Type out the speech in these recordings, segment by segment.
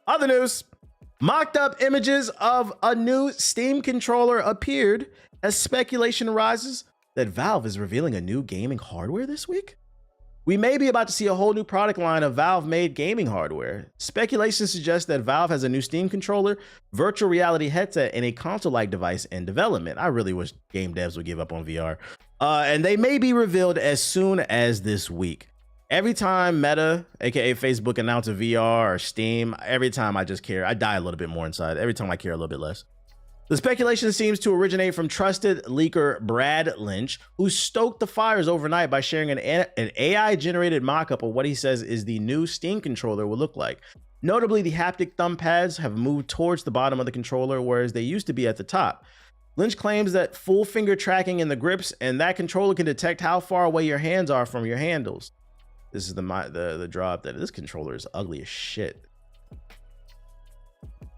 Other news, mocked up images of a new Steam controller appeared as speculation rises that Valve is revealing a new gaming hardware this week. We may be about to see a whole new product line of Valve-made gaming hardware. Speculation suggests that Valve has a new Steam controller, virtual reality headset, and a console-like device in development. I really wish game devs would give up on VR. And they may be revealed as soon as this week. Every time Meta, aka Facebook, announces a VR or Steam, every time I just care. I die a little bit more inside. Every time I care a little bit less. The speculation seems to originate from trusted leaker Brad Lynch, who stoked the fires overnight by sharing an AI-generated mock-up of what he says is the new Steam controller will look like. Notably, the haptic thumb pads have moved towards the bottom of the controller, whereas they used to be at the top. Lynch claims that full finger tracking in the grips and that controller can detect how far away your hands are from your handles. This is the drop that this controller is ugly as shit.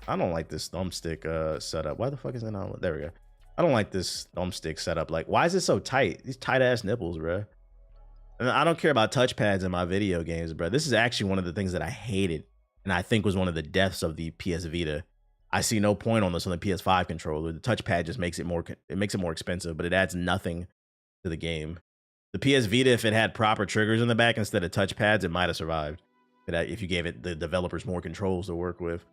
I don't like this thumbstick setup. Why the fuck is it not? There we go. I don't like this thumbstick setup. Like, why is it so tight? These tight ass nipples, bro. And I don't care about touchpads in my video games, bro. This is actually one of the things that I hated, and I think was one of the deaths of the PS Vita. I see no point on this on the PS5 controller. The touchpad just makes it more. It makes it more expensive, but it adds nothing to the game. The PS Vita, if it had proper triggers in the back instead of touchpads, it might have survived. If you gave it the developers more controls to work with.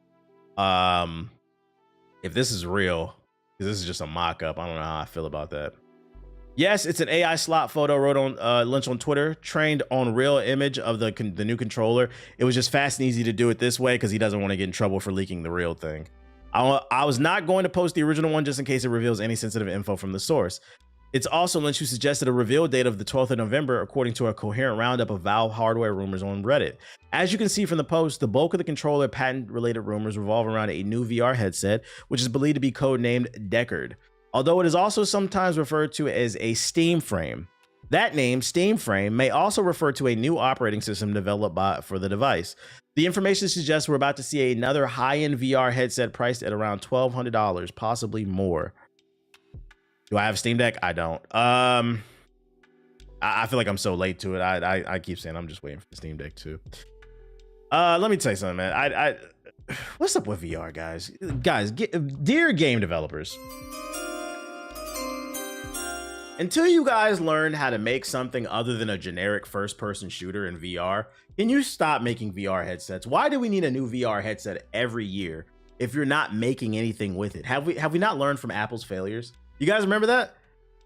If this is real, because this is just a mock-up, I don't know how I feel about that. Yes, it's an AI slot photo, wrote on Lynch on Twitter, trained on real image of the new controller. It was just fast and easy to do it this way because he doesn't want to get in trouble for leaking the real thing. I was not going to post the original one just in case it reveals any sensitive info from the source. It's also Lynch who suggested a reveal date of the 12th of November, according to a coherent roundup of Valve hardware rumors on Reddit. As you can see from the post, the bulk of the controller patent-related rumors revolve around a new VR headset, which is believed to be codenamed Deckard, although it is also sometimes referred to as a Steam frame. That name, Steam frame, may also refer to a new operating system developed for the device. The information suggests we're about to see another high-end VR headset priced at around $1,200, possibly more. Do I have a Steam Deck? I don't. I feel like I'm so late to it. I keep saying I'm just waiting for the Steam Deck too. Let me tell you something, man. What's up with VR, guys? Dear game developers, until you guys learn how to make something other than a generic first-person shooter in VR, can you stop making VR headsets? Why do we need a new VR headset every year if you're not making anything with it? Have we not learned from Apple's failures? You guys remember that?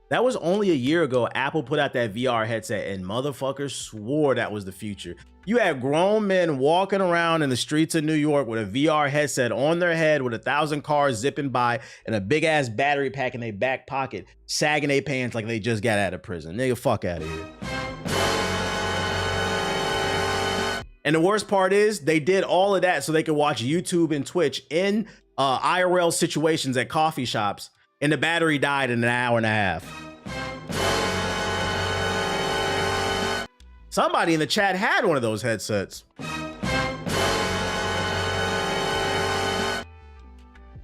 That was only a year ago Apple put out that VR headset and motherfuckers swore that was the future. You had grown men walking around in the streets of New York with a VR headset on their head with 1,000 cars zipping by and a big ass battery pack in their back pocket, sagging their pants like they just got out of prison. Nigga, fuck out of here. And the worst part is they did all of that so they could watch YouTube and Twitch in IRL situations at coffee shops. And the battery died in an hour and a half. Somebody in the chat had one of those headsets.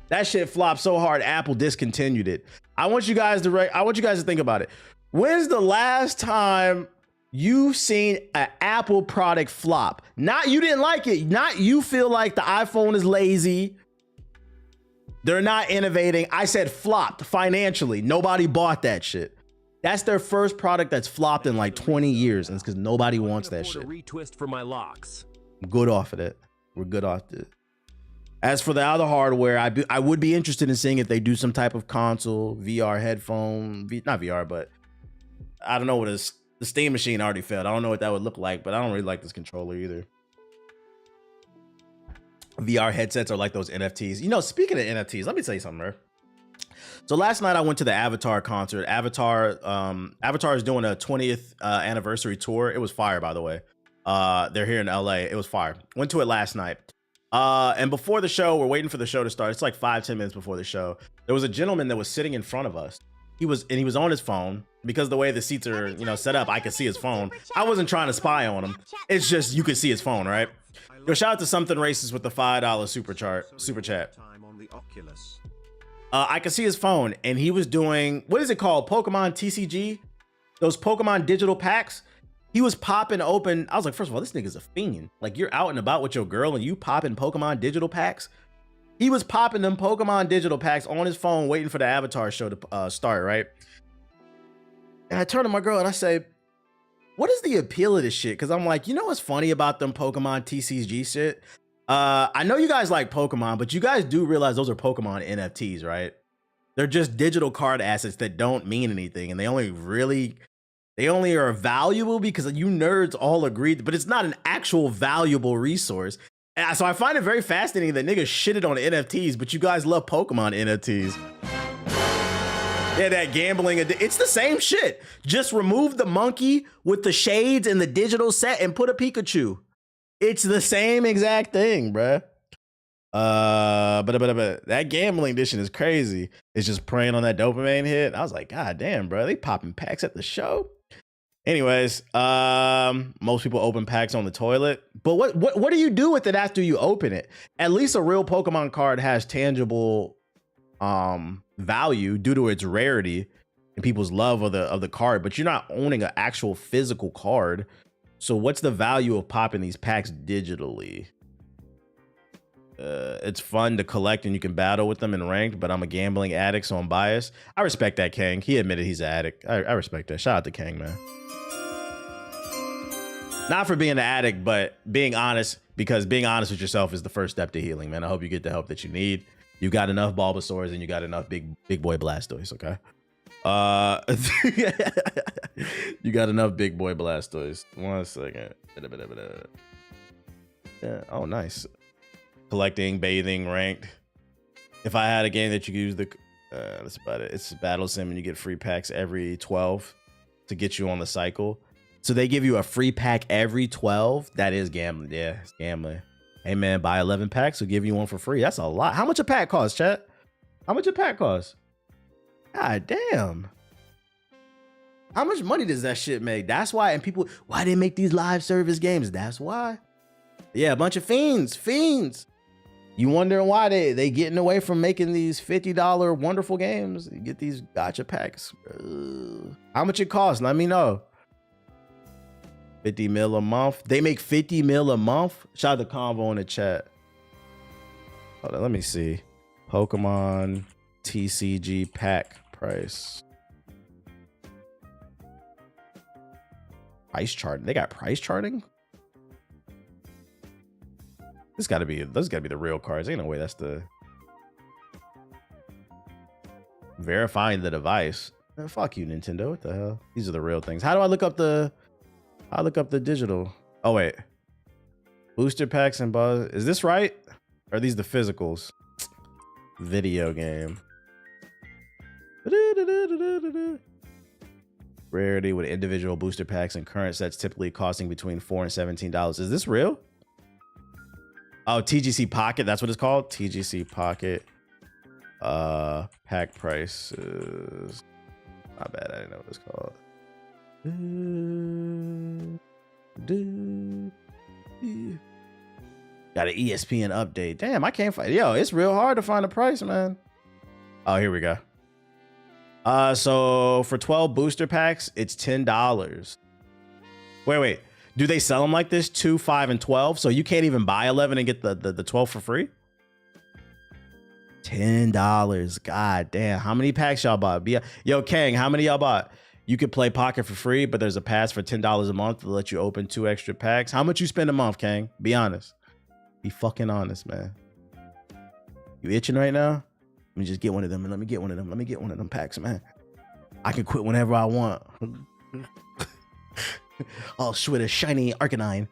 That shit flopped so hard, Apple discontinued it. I want you guys to think about it. When's the last time you've seen an Apple product flop? Not you didn't like it. Not you feel like the iPhone is lazy. They're not innovating. I said flopped financially. Nobody bought that shit. That's their first product that's flopped in like 20 years. And it's because nobody wants that shit. Retwist for my locks. I'm good off of it. We're good off it. As for the other hardware, I would be interested in seeing if they do some type of console, VR headphone, not VR, but I don't know what the Steam machine already failed. I don't know what that would look like, but I don't really like this controller either. VR headsets are like those NFTs. You know, speaking of NFTs, let me tell you something, bro. So last night I went to the Avatar concert. Avatar is doing a 20th anniversary tour. It was fire, by the way. They're here in LA. It was fire. Went to it last night. And before the show, we're waiting for the show to start. It's like 5-10 minutes before the show. There was a gentleman that was sitting in front of us. He was on his phone because the way the seats are, you know, set up, I could see his phone. I wasn't trying to spy on him. It's just you could see his phone, right? Yo, shout out to Something Racist with the $5 super chat. I could see his phone and he was doing, what is it called? Pokemon TCG? Those Pokemon digital packs. He was popping open. I was like, first of all, this nigga's a fiend. Like, you're out and about with your girl and you popping Pokemon digital packs. He was popping them Pokemon digital packs on his phone, waiting for the Avatar show to start, right? And I turn to my girl and I say, what is the appeal of this shit? Because I'm like, you know what's funny about them Pokemon TCG shit? I know you guys like Pokemon, but you guys do realize those are Pokemon NFTs, right? They're just digital card assets that don't mean anything. And they only are valuable because you nerds all agree, but it's not an actual valuable resource. And so I find it very fascinating that niggas shitted on NFTs, but you guys love Pokemon NFTs. Yeah, that gambling, it's the same shit. Just remove the monkey with the shades and the digital set and put a Pikachu. It's the same exact thing, bruh. But that gambling edition is crazy. It's just preying on that dopamine hit. I was like, God damn, bro, they popping packs at the show. Anyways, most people open packs on the toilet. But what do you do with it after you open it? At least a real Pokemon card has tangible value due to its rarity and people's love of the card, but you're not owning an actual physical card. So what's the value of popping these packs digitally? It's fun to collect and you can battle with them in ranked, but I'm a gambling addict, so I'm biased. I respect that, Kang. He admitted he's an addict. I respect that. Shout out to Kang, man. Not for being an addict, but being honest, because being honest with yourself is the first step to healing, man. I hope you get the help that you need. You got enough Bulbasaurs and you got enough big boy Blastoise, okay? You got enough big boy Blastoise. 1 second. Yeah. Oh, nice. Collecting, bathing, ranked. If I had a game that you could use that's about it. It's Battle Sim and you get free packs every 12 to get you on the cycle. So they give you a free pack every 12. That is gambling. Yeah, it's gambling. Hey man, buy 11 packs, we'll give you one for free. That's a lot. How much a pack cost, chat? How much a pack cost? God damn. How much money does that shit make? That's why, and people, why they make these live service games? That's why. Yeah, a bunch of fiends. You wondering why they getting away from making these $50 wonderful games? You get these gacha packs. How much it costs? Let me know. 50 mil a month. They make 50 mil a month. Shout out to Convo in the chat. Hold on, let me see. Pokemon TCG pack price. Price chart. They got price charting? This gotta be the real cards. Ain't no way that's the verifying the device. Fuck you, Nintendo. What the hell? These are the real things. How do I look up the digital? Oh wait. Booster packs and buzz. Is this right? Or are these the physicals? Video game. Rarity with individual booster packs and current sets typically costing between $4 and $17. Is this real? Oh, TGC Pocket. That's what it's called. TGC Pocket. Pack price is not bad. I didn't know what it's called. Got an ESPN update. Damn, I can't find. Yo, it's real hard to find a price, man. Oh, here we go. So for 12 booster packs, it's $10. Wait. Do they sell them like this? 2, 5, and 12? So you can't even buy 11 and get the 12 for free? $10. God damn. How many packs y'all bought? Yo, Kang, how many y'all bought? You could play Pocket for free, but there's a pass for $10 a month to let you open 2 extra packs. How much you spend a month, Kang? Be honest. Be fucking honest, man. You itching right now? Let me just get one of them and let me get one of them packs, man. I can quit whenever I want. Oh, sweet, a shiny Arcanine.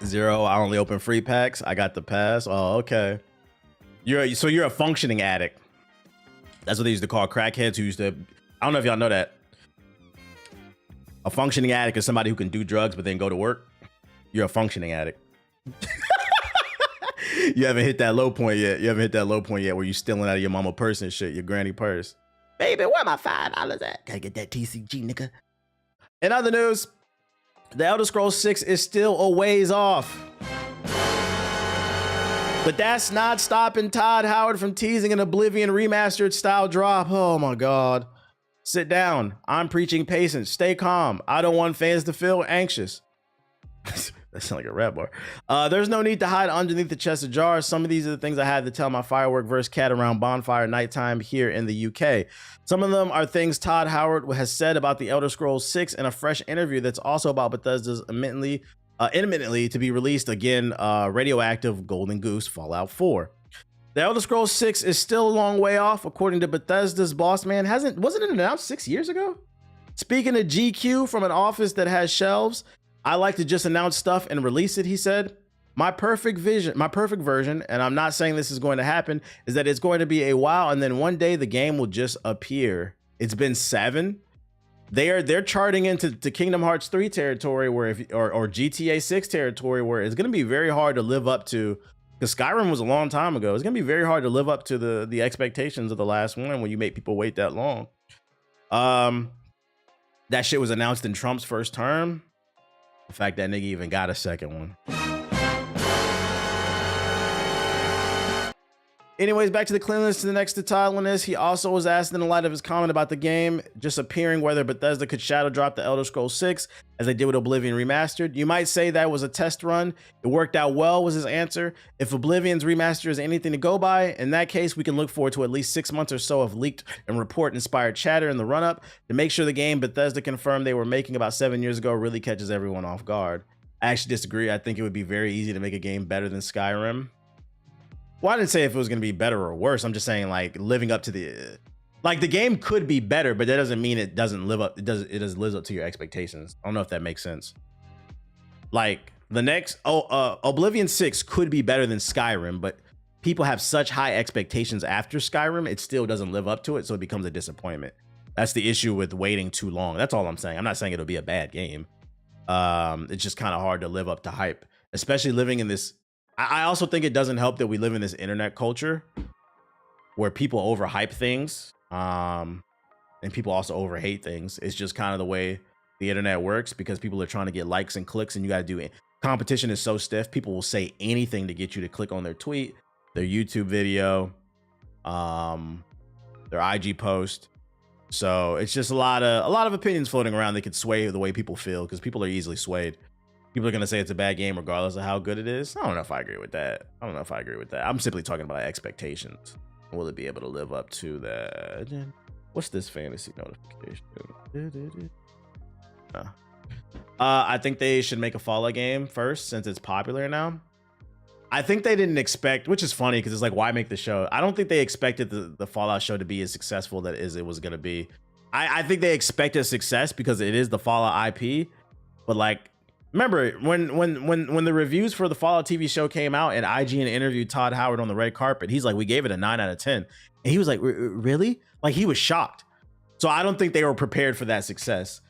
0, I only open free packs. I got the pass. Oh, okay. So you're a functioning addict. That's what they used to call crackheads who used to, I don't know if y'all know that. A functioning addict is somebody who can do drugs but then go to work. You're a functioning addict. You haven't hit that low point yet. Where you're stealing out of your mama purse and shit, your granny purse. Baby, where my $5 at? Gotta get that TCG, nigga. In other news, The Elder Scrolls 6 is still a ways off. But that's not stopping Todd Howard from teasing an Oblivion remastered style drop. Oh my God. Sit down. I'm preaching patience. Stay calm. I don't want fans to feel anxious. That sounds like a rap bar. There's no need to hide underneath the chest of jars. Some of these are the things I had to tell my firework verse cat around bonfire nighttime here in the UK. Some of them are things Todd Howard has said about the Elder Scrolls 6 in a fresh interview that's also about Bethesda's imminently to be released again, radioactive Golden Goose Fallout 4. The Elder Scrolls 6 is still a long way off, according to Bethesda's boss man. Wasn't it announced 6 years ago? Speaking of GQ from an office that has shelves, I like to just announce stuff and release it, he said. My perfect version, and I'm not saying this is going to happen, is that it's going to be a while and then one day the game will just appear. It's been 7. They're charting into Kingdom Hearts 3 territory or GTA 6 territory where it's going to be very hard to live up to, because Skyrim was a long time ago. It's going to be very hard to live up to the expectations of the last one when you make people wait that long. That shit was announced in Trump's first term. The fact that nigga even got a second one. Anyways, back to the cleanliness to the next to tidiness. He also was asked in the light of his comment about the game just appearing whether Bethesda could shadow drop the Elder Scrolls 6 as they did with Oblivion Remastered. You might say that was a test run. It worked out well, was his answer. If Oblivion's remaster is anything to go by, in that case, we can look forward to at least 6 months or so of leaked and report-inspired chatter in the run-up to make sure the game Bethesda confirmed they were making about 7 years ago really catches everyone off guard. I actually disagree. I think it would be very easy to make a game better than Skyrim. Well, I didn't say if it was going to be better or worse. I'm just saying, like, living up to the game could be better, but that doesn't mean it doesn't live up. It doesn't live up to your expectations. I don't know if that makes sense. Like the next, Oblivion 6 could be better than Skyrim, but people have such high expectations after Skyrim, it still doesn't live up to it, so it becomes a disappointment. That's the issue with waiting too long. That's all I'm saying. I'm not saying it'll be a bad game. It's just kind of hard to live up to hype, especially living in this. I also think it doesn't help that we live in this internet culture where people overhype things, and people also overhate things. It's just kind of the way the internet works because people are trying to get likes and clicks, and you got to do it. Competition is so stiff. People will say anything to get you to click on their tweet, their YouTube video, their IG post. So it's just a lot of opinions floating around that could sway the way people feel because people are easily swayed. People are going to say it's a bad game regardless of how good it is. I don't know if I agree with that. I'm simply talking about expectations. Will it be able to live up to that? What's this fantasy notification? I think they should make a Fallout game first since it's popular now. I think they didn't expect, which is funny because it's like, why make the show? I don't think they expected the Fallout show to be as successful as it was going to be. I think they expected success because it is the Fallout IP, but like, remember when the reviews for the Fallout TV show came out and IGN interviewed Todd Howard on the red carpet, he's like, we gave it a 9 out of 10. And he was like, really? Like, he was shocked. So I don't think they were prepared for that success.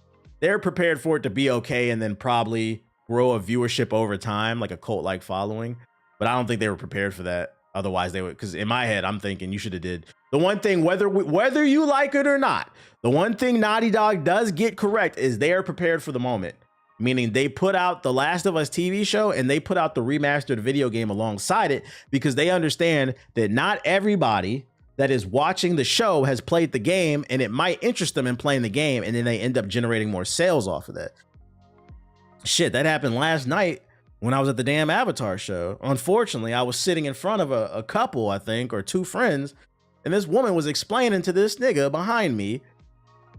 They're prepared for it to be okay and then probably grow a viewership over time, like a cult-like following. But I don't think they were prepared for that. Otherwise they would, because in my head, I'm thinking you should have did the one thing, whether you like it or not, the one thing Naughty Dog does get correct is they are prepared for the moment. Meaning they put out the Last of Us TV show and they put out the remastered video game alongside it because they understand that not everybody that is watching the show has played the game and it might interest them in playing the game, and then they end up generating more sales off of that. Shit, that happened last night when I was at the damn Avatar show. Unfortunately, I was sitting in front of a couple, I think, or two friends, and this woman was explaining to this nigga behind me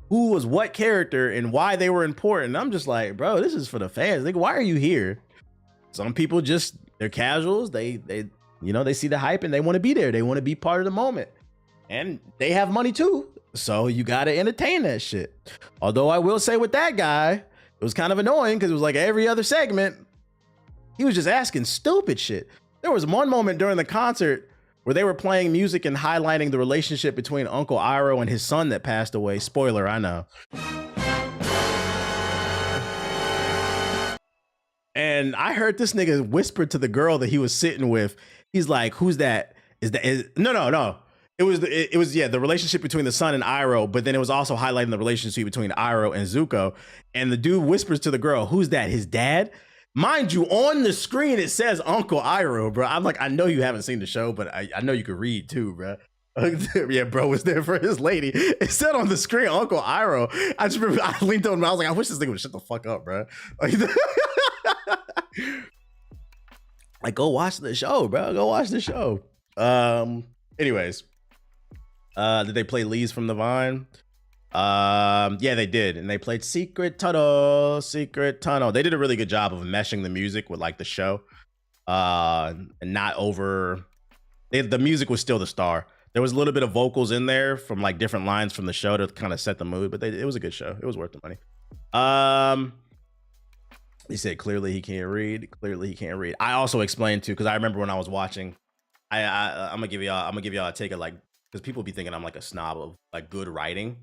who was what character and why they were important. I'm just like, bro, this is for the fans. Like, why are you here? Some people just, they're casuals. They see the hype and they want to be there. They want to be part of the moment. And they have money too. So you got to entertain that shit. Although I will say with that guy, it was kind of annoying because it was like every other segment, he was just asking stupid shit. There was one moment during the concert where they were playing music and highlighting the relationship between Uncle Iroh and his son that passed away. Spoiler, I know. And I heard this nigga whisper to the girl that he was sitting with. He's like, "Who's that? No. It was the relationship between the son and Iroh, but then it was also highlighting the relationship between Iroh and Zuko. And the dude whispers to the girl, "Who's that? His dad?" Mind you, on the screen, it says Uncle Iroh, bro. I'm like, I know you haven't seen the show, but I know you could read too, bro. Yeah, bro was there for his lady. It said on the screen, Uncle Iroh. I just remember I leaned on him. I was like, I wish this nigga would shut the fuck up, bro. Like, like, go watch the show, bro. Go watch the show. Anyways, did they play Leaves from the Vine? Yeah, they did, and they played Secret Tunnel. They did a really good job of meshing the music with like the show, and not over. The music was still the star. There was a little bit of vocals in there from like different lines from the show to kind of set the mood, but it was a good show. It was worth the money. He said clearly he can't read. Clearly he can't read. I also explained too, because I remember when I was watching. I'm gonna give y'all a take of like, because people be thinking I'm like a snob of like good writing.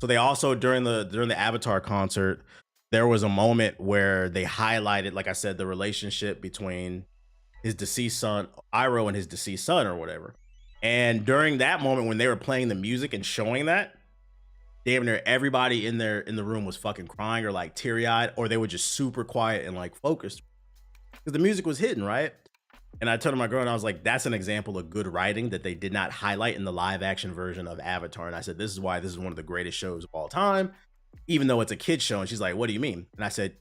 So they also during the Avatar concert, there was a moment where they highlighted, like I said, the relationship between his deceased son, Iroh, and his deceased son or whatever. And during that moment when they were playing the music and showing that, damn near everybody in the room was fucking crying or like teary-eyed, or they were just super quiet and like focused. Because the music was hidden, right? And I told my girl, and I was like, that's an example of good writing that they did not highlight in the live action version of Avatar. And I said, this is why this is one of the greatest shows of all time, even though it's a kid's show. And she's like, what do you mean? And I said,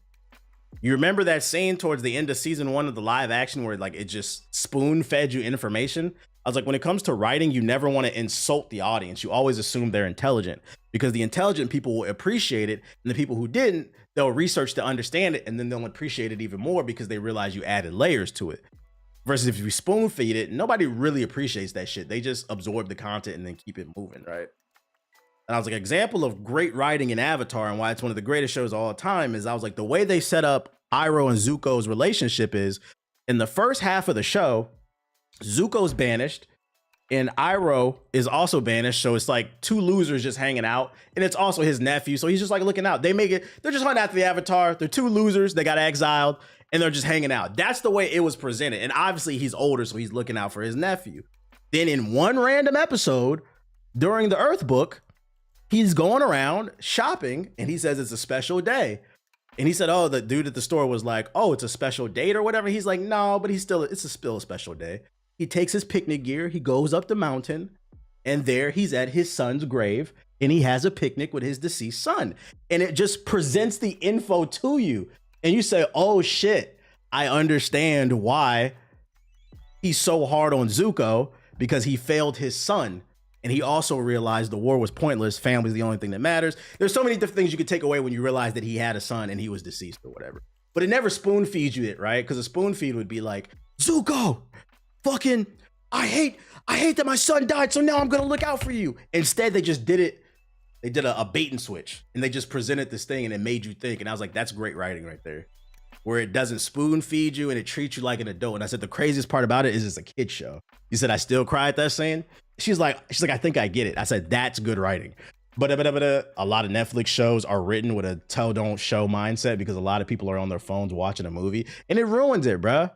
you remember that scene towards the end of season 1 of the live action where like it just spoon fed you information? I was like, when it comes to writing, you never want to insult the audience. You always assume they're intelligent, because the intelligent people will appreciate it, and the people who didn't, they'll research to understand it, and then they'll appreciate it even more because they realize you added layers to it. Versus if you spoon feed it, nobody really appreciates that shit. They just absorb the content and then keep it moving, right? And I was like, example of great writing in Avatar and why it's one of the greatest shows of all time is, I was like, the way they set up Iroh and Zuko's relationship is, in the first half of the show, Zuko's banished and Iroh is also banished. So it's like two losers just hanging out, and it's also his nephew. So he's just like looking out. They're just hunting after the Avatar. They're two losers. They got exiled and they're just hanging out. That's the way it was presented. And obviously he's older, so he's looking out for his nephew. Then in one random episode during the Earth book, he's going around shopping and he says it's a special day. And he said, oh, the dude at the store was like, oh, it's a special date or whatever. He's like, no, but it's still a special day. He takes his picnic gear, he goes up the mountain, and there he's at his son's grave, and he has a picnic with his deceased son. And it just presents the info to you. And you say, oh shit, I understand why he's so hard on Zuko, because he failed his son. And he also realized the war was pointless. Family's the only thing that matters. There's so many different things you could take away when you realize that he had a son and he was deceased or whatever. But it never spoon feeds you it, right? Because a spoon feed would be like, Zuko, fucking, I hate that my son died, so now I'm gonna look out for you. Instead, they just did it. They did a bait and switch, and they just presented this thing, and it made you think. And I was like, that's great writing right there, where it doesn't spoon feed you and it treats you like an adult. And I said, the craziest part about it is it's a kid show. You said, I still cry at that scene. She's like, I think I get it. I said, that's good writing. But a lot of Netflix shows are written with a tell don't show mindset, because a lot of people are on their phones watching a movie, and it ruins it, bruh.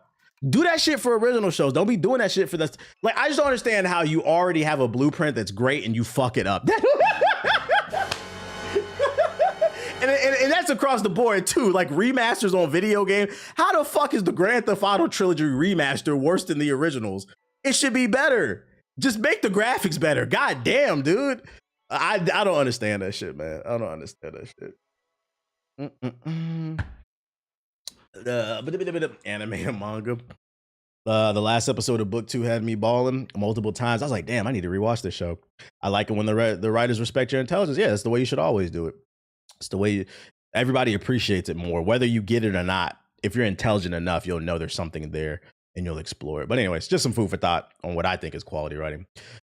Do that shit for original shows. Don't be doing that shit for this. Like, I just don't understand how you already have a blueprint that's great and you fuck it up. And that's across the board too. Like remasters on video game. How the fuck is the Grand Theft Auto trilogy remaster worse than the originals? It should be better. Just make the graphics better. God damn, dude. I don't understand that shit, man. I don't understand that shit. Anime and manga. The last episode of book 2 had me balling multiple times. I was like, damn, I need to rewatch this show. I like it when the writers respect your intelligence. Yeah, that's the way you should always do it. It's the way everybody appreciates it more, whether you get it or not. If you're intelligent enough, you'll know there's something there and you'll explore it. But anyways, just some food for thought on what I think is quality writing.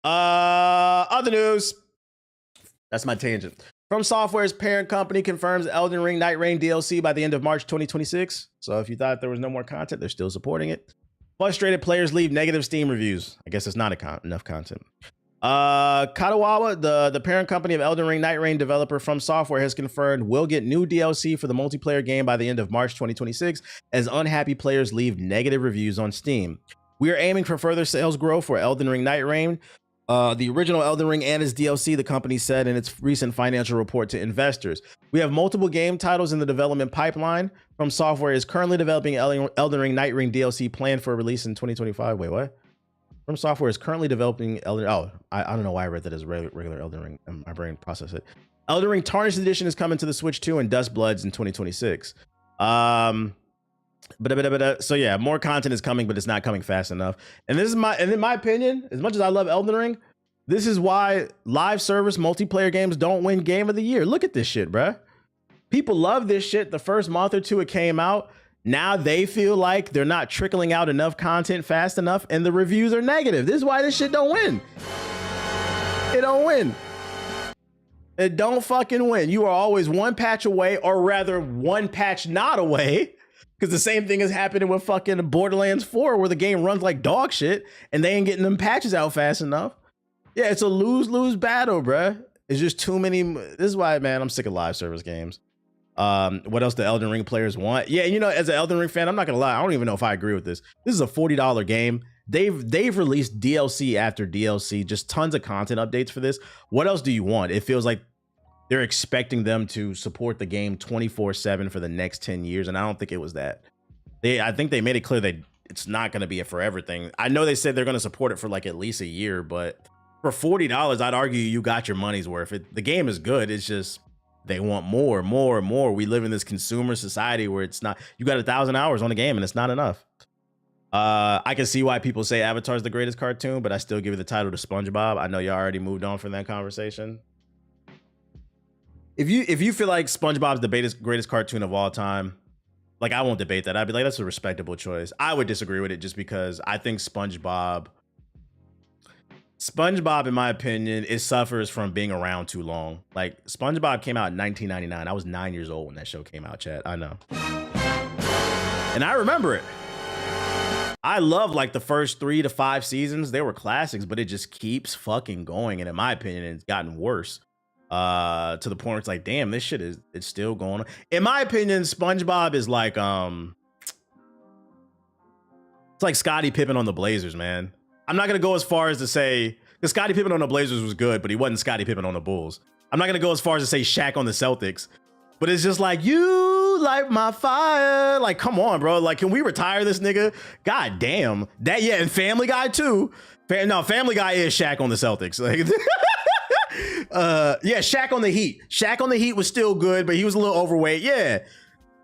Other news. That's my tangent. From Software's parent company confirms Elden Ring Night Rain DLC by the end of March 2026. So if you thought there was no more content, they're still supporting it. Frustrated players leave negative Steam reviews. I guess it's not enough content. Katawa, the parent company of Elden Ring Night Rain developer From Software, has confirmed we'll get new DLC for the multiplayer game by the end of March 2026 as unhappy players leave negative reviews on Steam. We are aiming for further sales growth for Elden Ring Night Rain, the original Elden Ring and its DLC, the company said in its recent financial report to investors. We have multiple game titles in the development pipeline. From Software is currently developing Elden Ring Night Rain DLC planned for release in 2025. Wait, what? From Software is currently developing Elden. Oh, I don't know why I read that as regular Elden Ring. My brain processed it. Elden Ring Tarnished Edition is coming to the Switch 2 and Dust Bloods in 2026. So yeah, more content is coming, but it's not coming fast enough. And this is in my opinion, as much as I love Elden Ring, this is why live service multiplayer games don't win Game of the Year. Look at this shit, bruh. People love this shit the first month or two it came out. Now they feel like they're not trickling out enough content fast enough, and the reviews are negative. This is why this shit don't win. It don't win. It don't fucking win. You are always one patch away, or rather one patch not away, because the same thing is happening with fucking Borderlands 4, where the game runs like dog shit, and they ain't getting them patches out fast enough. Yeah, it's a lose-lose battle, bruh. It's just too many. This is why, man, I'm sick of live service games. What else do Elden Ring players want? Yeah, you know, as an Elden Ring fan, I'm not gonna lie, I don't even know if I agree with this. This is a $40 game. They've released DLC after DLC, just tons of content updates for this. What else do you want? It feels like they're expecting them to support the game 24/7 for the next 10 years, and I don't think it was that. I think they made it clear that it's not gonna be a forever thing. I know they said they're gonna support it for like at least a year, but for $40, I'd argue you got your money's worth. The game is good. It's just they want more, more, more. We live in this consumer society where it's not, you got 1,000 hours on the game and it's not enough. I can see why people say Avatar's the greatest cartoon, but I still give it the title to SpongeBob. I know y'all already moved on from that conversation. If you feel like SpongeBob's the greatest cartoon of all time, like I won't debate that. I'd be like, that's a respectable choice. I would disagree with it just because I think SpongeBob, in my opinion, it suffers from being around too long. Like SpongeBob came out in 1999. I was 9 years old when that show came out, chat. I know. And I remember it. I love like the first 3 to 5 seasons. They were classics, but it just keeps fucking going. And in my opinion, it's gotten worse. To the point where it's like, damn, this shit it's still going on. In my opinion, SpongeBob is like it's like Scottie Pippen on the Blazers, man. I'm not gonna go as far as to say, because Scottie Pippen on the Blazers was good, but he wasn't Scottie Pippen on the Bulls. I'm not gonna go as far as to say Shaq on the Celtics, but it's just like, you light my fire. Like, come on, bro. Like, can we retire this nigga? God damn. That, yeah, and Family Guy too. No, Family Guy is Shaq on the Celtics. Like, yeah, Shaq on the Heat. Shaq on the Heat was still good, but he was a little overweight. Yeah.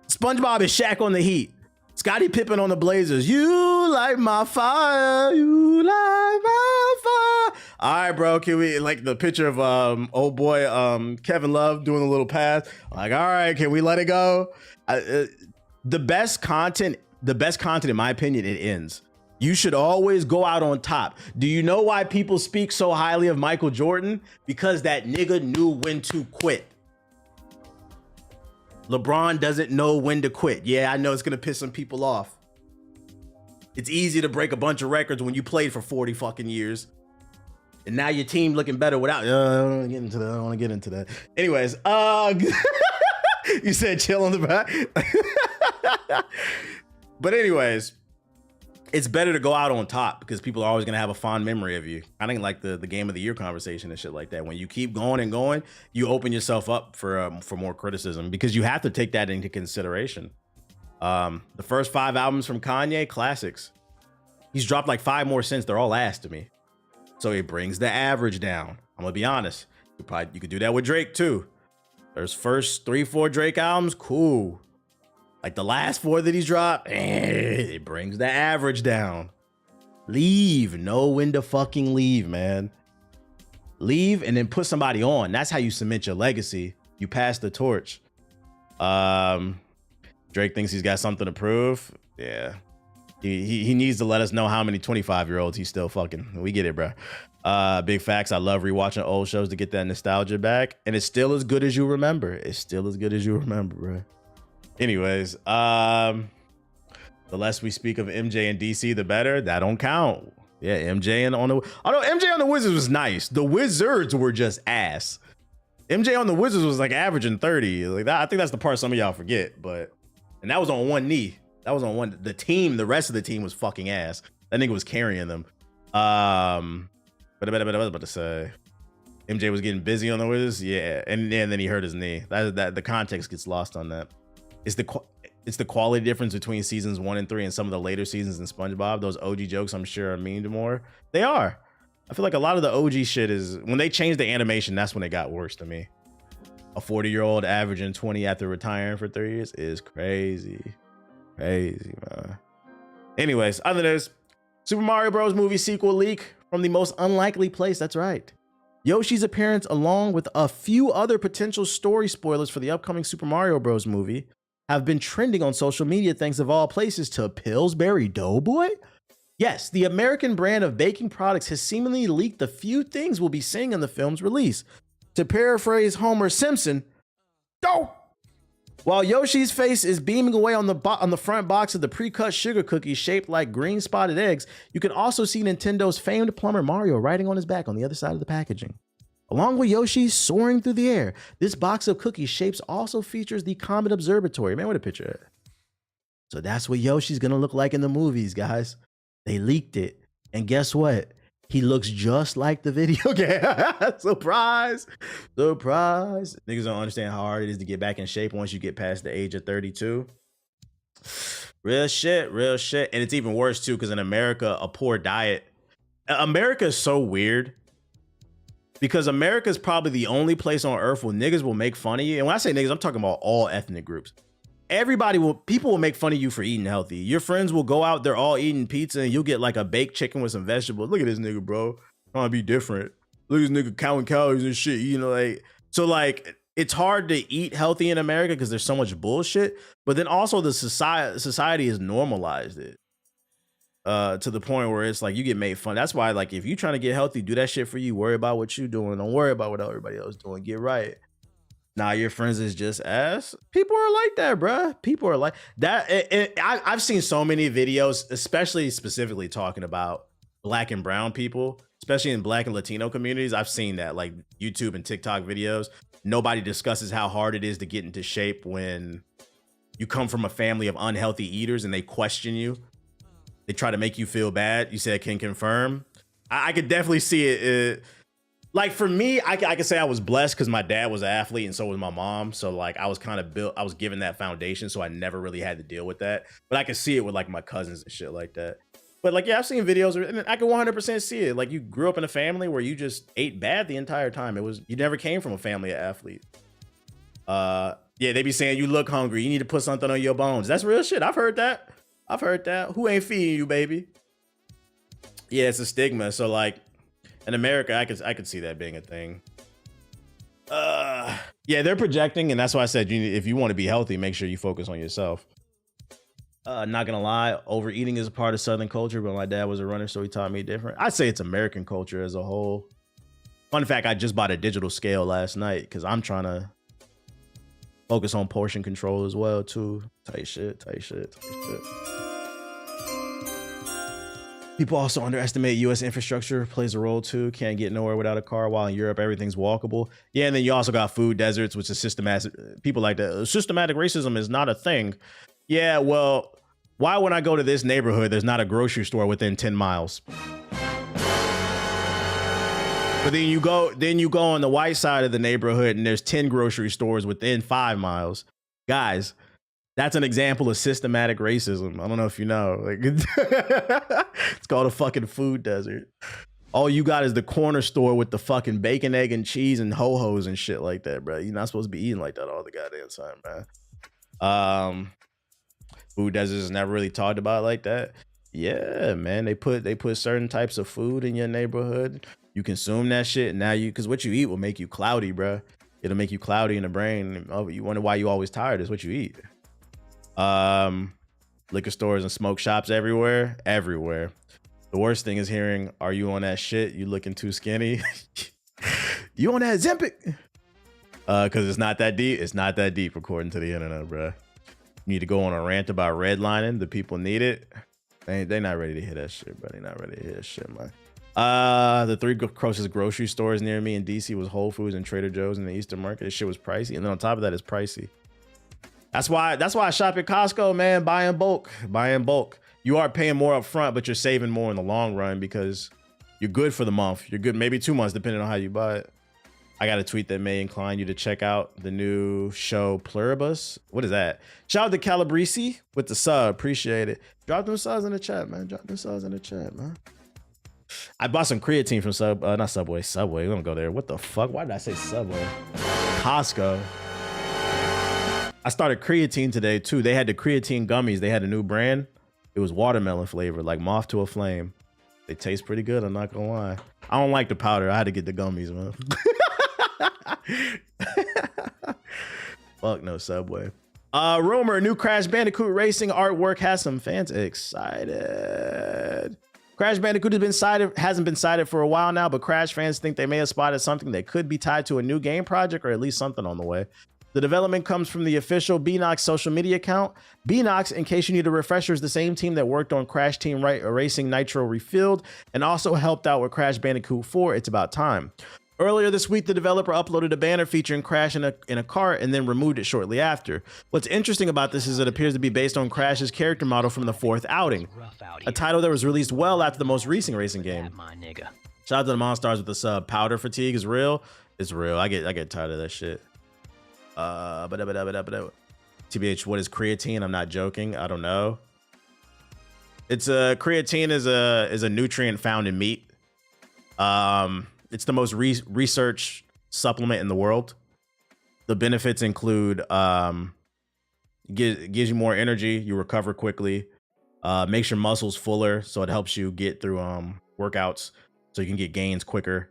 SpongeBob is Shaq on the Heat. Scottie Pippen on the Blazers. You light my fire. You light my fire. All right, bro. Can we, like the picture of old boy Kevin Love doing a little pass? Like, all right, can we let it go? The best content, in my opinion, it ends. You should always go out on top. Do you know why people speak so highly of Michael Jordan? Because that nigga knew when to quit. LeBron doesn't know when to quit. Yeah, I know it's gonna piss some people off. It's easy to break a bunch of records when you played for 40 fucking years. And now your team looking better without, I don't want to get into that. I don't want to get into that. Anyways, you said chill on the back. But anyways, it's better to go out on top because people are always going to have a fond memory of you. I think like the game of the year conversation and shit like that. When you keep going and going, you open yourself up for more criticism because you have to take that into consideration. The first 5 albums from Kanye, classics. He's dropped like 5 more since. They're all ass to me. So it brings the average down. I'm going to be honest. You could do that with Drake too. There's first 3-4 Drake albums, cool. Like the last 4 that he's dropped, it brings the average down. Leave. Know when to fucking leave, man. Leave and then put somebody on. That's how you cement your legacy. You pass the torch. Drake thinks he's got something to prove. Yeah. He needs to let us know how many 25-year-olds he's still fucking. We get it, bro. Big facts. I love rewatching old shows to get that nostalgia back. And it's still as good as you remember. It's still as good as you remember, bro. Anyways, the less we speak of MJ and DC, the better. That don't count. Yeah, MJ and although MJ on the Wizards was nice, the Wizards were just ass. MJ on the Wizards was like averaging 30. Like that, I think that's the part some of y'all forget. And that was on one knee. That was on one. The rest of the team was fucking ass. That nigga was carrying them. But I was about to say, MJ was getting busy on the Wizards. Yeah, and then he hurt his knee. That the context gets lost on that. it's the quality difference between seasons 1 and 3 and some of the later seasons in SpongeBob. Those OG jokes, I'm sure, are memed more. They are. I feel like a lot of the OG shit is when they changed the animation. That's when it got worse to me. A 40-year-old averaging 20 after retiring for 3 years is crazy, crazy, man. Anyways, other than this, Super Mario Bros. Movie sequel leak from the most unlikely place. That's right. Yoshi's appearance, along with a few other potential story spoilers for the upcoming Super Mario Bros. Movie, have been trending on social media thanks of all places to Pillsbury Doughboy. Yes, the American brand of baking products has seemingly leaked the few things we'll be seeing in the film's release. To paraphrase Homer Simpson, "Go!" While Yoshi's face is beaming away on the front box of the pre-cut sugar cookies shaped like green spotted eggs, you can also see Nintendo's famed plumber Mario riding on his back on the other side of the packaging. Along with Yoshi soaring through the air, this box of cookie shapes also features the Comet Observatory. Man, what a picture. So that's what Yoshi's gonna look like in the movies, guys. They leaked it. And guess what? He looks just like the video game. Surprise. Surprise. Niggas don't understand how hard it is to get back in shape once you get past the age of 32. Real shit, real shit. And it's even worse too, because in America, a poor diet. America is so weird. Because America is probably the only place on earth where niggas will make fun of you. And when I say niggas, I'm talking about all ethnic groups. People will make fun of you for eating healthy. Your friends will go out, they're all eating pizza, and you'll get like a baked chicken with some vegetables. Look at this nigga, bro. Trying to be different. Look at this nigga counting calories and shit. You know, like, so like, it's hard to eat healthy in America because there's so much bullshit. But then also the society has normalized it to the point where it's like you get made fun. That's why, like, if you're trying to get healthy, do that shit for you. Worry about what you're doing. Don't worry about what everybody else is doing. Get right. Nah, your friends is just ass. People are like that, bruh. People are like that. I've seen so many videos, especially specifically talking about Black and brown people, especially in Black and Latino communities. I've seen that, like YouTube and TikTok videos. Nobody discusses how hard it is to get into shape when you come from a family of unhealthy eaters and they question you. They try to make you feel bad. You said can confirm. I could definitely see it. Like for me, I can say I was blessed because my dad was an athlete and so was my mom. So like I was kind of built, I was given that foundation. So I never really had to deal with that. But I can see it with like my cousins and shit like that. But like, yeah, I've seen videos and I can 100% see it. Like you grew up in a family where you just ate bad the entire time. You never came from a family of athletes. Yeah, they be saying you look hungry. You need to put something on your bones. That's real shit. I've heard that. Who ain't feeding you, baby? Yeah, it's a stigma. So like, in America, I could see that being a thing. Yeah, they're projecting, and that's why I said if you want to be healthy, make sure you focus on yourself. Not gonna lie, overeating is a part of Southern culture, but my dad was a runner, so he taught me different. I'd say it's American culture as a whole. Fun fact, I just bought a digital scale last night because I'm trying to focus on portion control as well, too. Tight shit. People also underestimate U.S. infrastructure plays a role too. Can't get nowhere without a car, while in Europe, everything's walkable. Yeah, and then you also got food deserts, which is systematic. People like that. Systematic racism is not a thing. Yeah, well, why when I go to this neighborhood, there's not a grocery store within 10 miles? But then you go on the white side of the neighborhood and there's 10 grocery stores within 5 miles. Guys, that's an example of systematic racism. I don't know if you know. Like, it's called a fucking food desert. All you got is the corner store with the fucking bacon, egg, and cheese and ho-hos and shit like that, bro. You're not supposed to be eating like that all the goddamn time, man. Food deserts is never really talked about like that. Yeah, man. They put certain types of food in your neighborhood. You consume that shit, and now because what you eat will make you cloudy, bro. It'll make you cloudy in the brain. Oh, you wonder why you always tired. It's what you eat. Liquor stores and smoke shops everywhere. The worst thing is hearing, are you on that shit? You looking too skinny? You on that Zempic? Because it's not that deep. It's not that deep according to the internet, bro. You need to go on a rant about redlining. The people need it. They not ready to hear that shit, bro. They not ready to hear that shit, man. The 3 closest grocery stores near me in DC was Whole Foods and Trader Joe's in the Eastern Market. This shit was pricey. And then on top of that, it's pricey. That's why I shop at Costco, man. Buy in bulk. You are paying more up front, but you're saving more in the long run because you're good for the month. You're good maybe 2 months, depending on how you buy it. I got a tweet that may incline you to check out the new show Pluribus. What is that? Shout out to Calabrese with the sub. Appreciate it. Drop them subs in the chat, man. Drop them subs in the chat, man. I bought some creatine from not Subway. Subway. We don't go there. What the fuck? Why did I say Subway? Costco. I started creatine today too. They had the creatine gummies. They had a new brand. It was watermelon flavor, like moth to a flame. They taste pretty good. I'm not gonna lie. I don't like the powder. I had to get the gummies, man. Fuck no Subway. Rumor, new Crash Bandicoot racing artwork has some fans excited. Crash Bandicoot hasn't been cited for a while now, but Crash fans think they may have spotted something that could be tied to a new game project or at least something on the way. The development comes from the official Beanox social media account. Beanox, in case you need a refresher, is the same team that worked on Crash Team Racing Nitro Refilled and also helped out with Crash Bandicoot 4 It's About Time. Earlier this week, the developer uploaded a banner featuring Crash in a cart and then removed it shortly after. What's interesting about this is it appears to be based on Crash's character model from the fourth outing, a title that was released well after the most recent racing game. Shout out to the Monstars with the sub. Powder fatigue is real. It's real. I get tired of that shit. TBH, what is creatine? I'm not joking. I don't know. It's creatine is a nutrient found in meat. It's the most researched supplement in the world. The benefits include gives you more energy, you recover quickly, makes your muscles fuller, so it helps you get through workouts, so you can get gains quicker.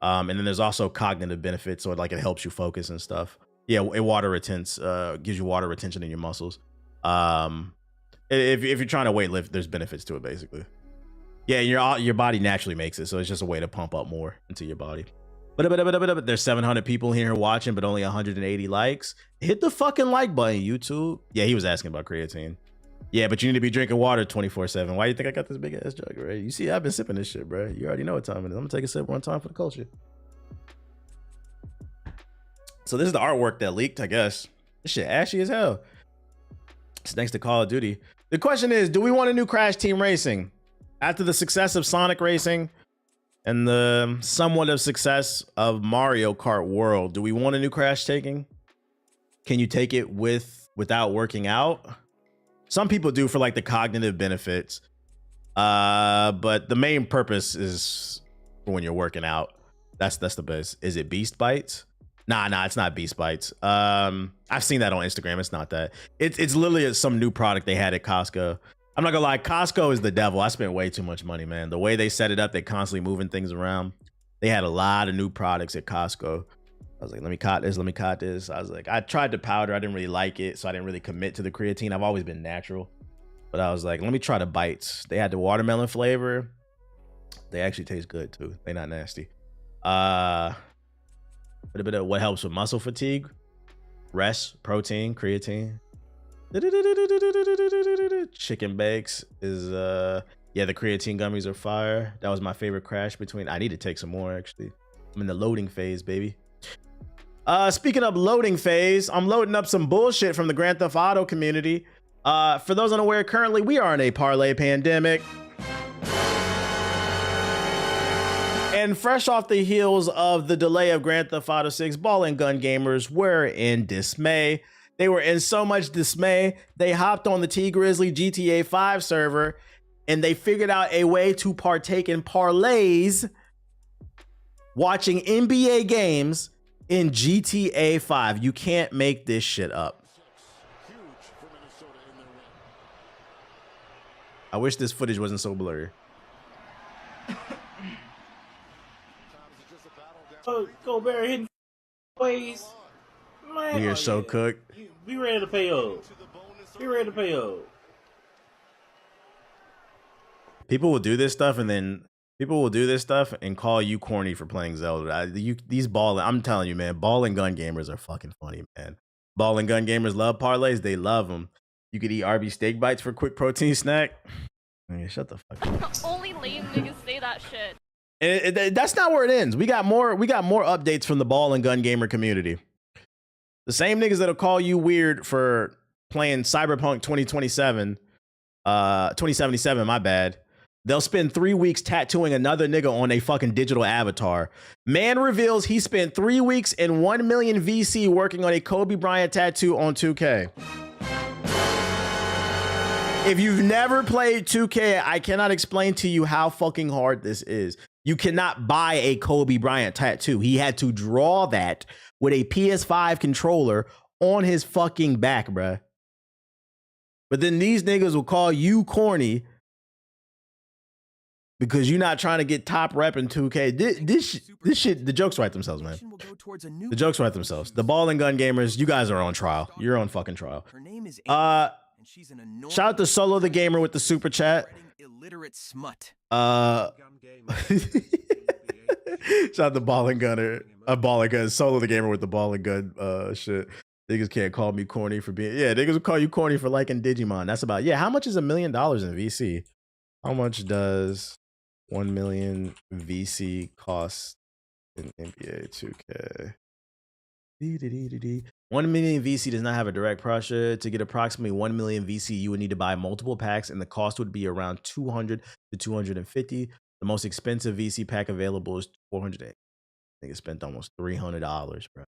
And then there's also cognitive benefits, so it helps you focus and stuff. Yeah, it gives you water retention in your muscles. If you're trying to weight lift, there's benefits to it basically. Yeah, your body naturally makes it, so it's just a way to pump up more into your body. But there's 700 people here watching, but only 180 likes. Hit the fucking like button, YouTube. Yeah, he was asking about creatine. Yeah, but you need to be drinking water 24/7. Why do you think I got this big ass jug, right? You see, I've been sipping this shit, bro. You already know what time it is. I'm gonna take a sip one time for the culture. So this is the artwork that leaked, I guess. This shit ashy as hell. It's thanks to Call of Duty. The question is, do we want a new Crash Team Racing? After the success of Sonic Racing and the somewhat of success of Mario Kart World, do we want a new Crash taking? Can you take it without working out? Some people do for the cognitive benefits. But the main purpose is for when you're working out. That's the best. Is it Beast Bites? Nah, it's not Beast Bites. I've seen that on Instagram. It's not that. It's literally some new product they had at Costco. I'm not gonna lie, Costco is the devil. I spent way too much money, man. The way they set it up, they constantly moving things around. They had a lot of new products at Costco. I was like, let me caught this. I was like, I tried the powder. I didn't really like it, so I didn't really commit to the creatine. I've always been natural. But I was like, let me try the bites. They had the watermelon flavor. They actually taste good too. They're not nasty. What helps with muscle fatigue? Rest, protein, creatine. Chicken bakes is yeah, the creatine gummies are fire. That was my favorite Crash between. I need to take some more actually. I'm in the loading phase, baby. Speaking of loading phase, I'm loading up some bullshit from the Grand Theft Auto community. For those unaware, currently we are in a parlay pandemic. And fresh off the heels of the delay of Grand Theft Auto 6, ball and gun gamers were in dismay. They were in so much dismay, they hopped on the T Grizzly GTA 5 server and they figured out a way to partake in parlays watching NBA games in GTA 5. You can't make this shit up. I wish this footage wasn't so blurry. Go Barry hitting ways. Man, we are so cooked. Be ready to pay up. Be ready to pay up. People will do this stuff and call you corny for playing Zelda. I'm telling you, man, ball and gun gamers are fucking funny, man. Ball and gun gamers love parlays. They love them. You could eat RB steak bites for a quick protein snack. Man, shut the fuck up. Only lame niggas say that shit. That's not where it ends. We got more updates from the ball and gun gamer community. The same niggas that'll call you weird for playing Cyberpunk 2077, my bad. They'll spend 3 weeks tattooing another nigga on a fucking digital avatar. Man reveals he spent 3 weeks and 1 million VC working on a Kobe Bryant tattoo on 2K. If you've never played 2K, I cannot explain to you how fucking hard this is. You cannot buy a Kobe Bryant tattoo. He had to draw that with a PS5 controller on his fucking back, bruh. But then these niggas will call you corny because you're not trying to get top rep in 2K. This shit, the jokes write themselves, man. The jokes write themselves. The ball and gun gamers, you guys are on trial. You're on fucking trial. Shout out to Solo the Gamer with the super chat. Illiterate smut. Shout out to ball and gunner. Ball and gun. Solo the Gamer with the ball and gun shit. Niggas can't call me corny for being, yeah, niggas will call you corny for liking Digimon. That's about, yeah, how much is $1 million in VC? How much does 1 million VC cost in NBA 2K? 1 million VC does not have a direct pressure. To get approximately 1 million VC, you would need to buy multiple packs, and the cost would be around 200 to 250. The most expensive VC pack available is 400. I think it spent almost $300, bro.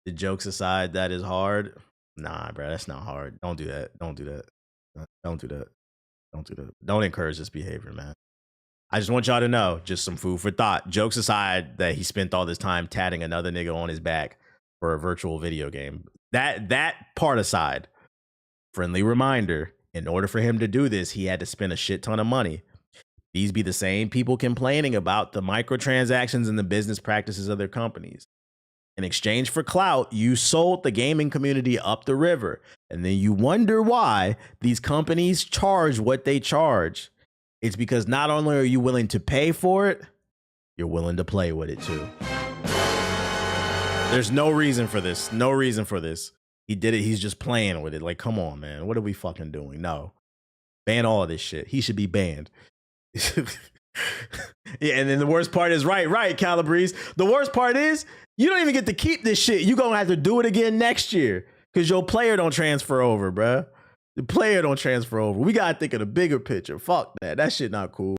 The jokes aside, that is hard. Nah, bro, that's not hard. Don't do that. Don't do that. Don't do that. Don't do that. Don't encourage this behavior, man. I just want y'all to know, just some food for thought. Jokes aside, that he spent all this time tatting another nigga on his back for a virtual video game. That part aside, friendly reminder, in order for him to do this, he had to spend a shit ton of money. These be the same people complaining about the microtransactions and the business practices of their companies. In exchange for clout, you sold the gaming community up the river. And then you wonder why these companies charge what they charge. It's because not only are you willing to pay for it, you're willing to play with it too. There's no reason for this. No reason for this. He did it. He's just playing with it. Like, come on, man. What are we fucking doing? No. Ban all of this shit. He should be banned. Yeah, and then the worst part is, right, Calabrese. The worst part is, you don't even get to keep this shit. You're going to have to do it again next year because your player don't transfer over, bruh. The player don't transfer over. We got to think of the bigger picture. Fuck that. That shit not cool.